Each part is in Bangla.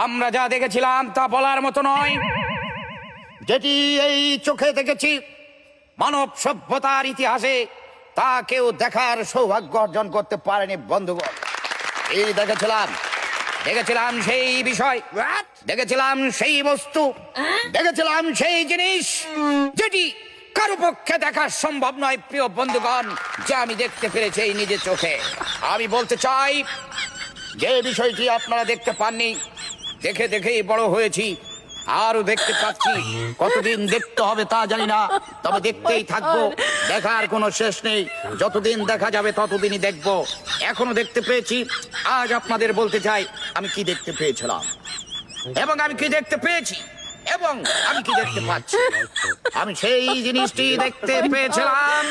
আমরা যা দেখেছিলাম তা বলার মতো নয়। যেটি এই চোখে দেখেছি মানব সভ্যতার ইতিহাসে তা কেউ দেখার সৌভাগ্য অর্জন করতে পারেনি বন্ধুগণ। এই দেখেছিলাম সেই বিষয়, দেখেছিলাম সেই বস্তু, দেখেছিলাম সেই জিনিস যেটি কারো পক্ষে দেখা সম্ভব নয় প্রিয় বন্ধুগণ, যে আমি দেখতে পেরেছি এই নিজের চোখে। আমি বলতে চাই যে বিষয়টি আপনারা দেখতে পাননি, দেখেই বড় হয়েছি, আরো দেখতে পাচ্ছি। কতদিন দেখতে হবে তা জানি না, তবে দেখতেই থাকবো। দেখার কোনো শেষ নেই, যতদিন দেখা যাবে ততদিনই দেখবো। এখনো দেখতে পেয়েছি। আজ আপনাদের বলতে চাই আমি কি দেখতে পেয়েছিলাম এবং আমি কি দেখতে পেয়েছি এবং আমি কি দেখতে পাচ্ছি। আমি সেই জিনিসটি দেখতে পেয়েছিলাম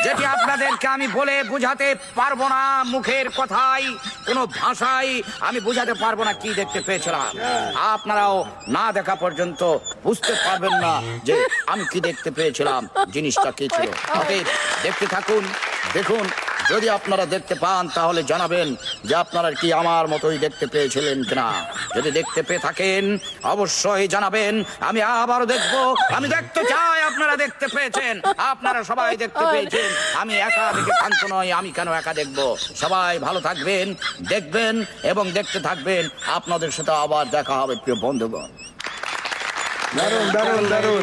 যেটি আপনাদেরকে আমি বলে বুঝাতে পারবো না, মুখের কথায় কোনো ভাষায় আমি বুঝাতে পারবো না কি দেখতে পেয়েছিলাম। আপনারাও না দেখা পর্যন্ত বুঝতে পারবেন না যে আমি কি দেখতে পেয়েছিলাম, জিনিসটা কি ছিল। অতএব দেখতে থাকুন, দেখুন। যদি আপনারা দেখতে পান তাহলে জানাবেন যে আপনারা কি আমার মতোই দেখতে পেয়েছিলেন কিনা। যদি দেখতে পেয়ে থাকেন অবশ্যই জানাবেন। আমি আবারও দেখবো, আমি দেখতে চাই আপনারা দেখতে পেয়েছেন। আপনারা সবাই দেখতে পেয়েছেন, আমি একা দেখে ক্ষান্ত নয়। আমি কেন একা দেখবো? সবাই ভালো থাকবেন, দেখবেন এবং দেখতে থাকবেন। আপনাদের সাথে আবার দেখা হবে প্রিয় বন্ধুগণ। দারুণ দারুণ দারুণ।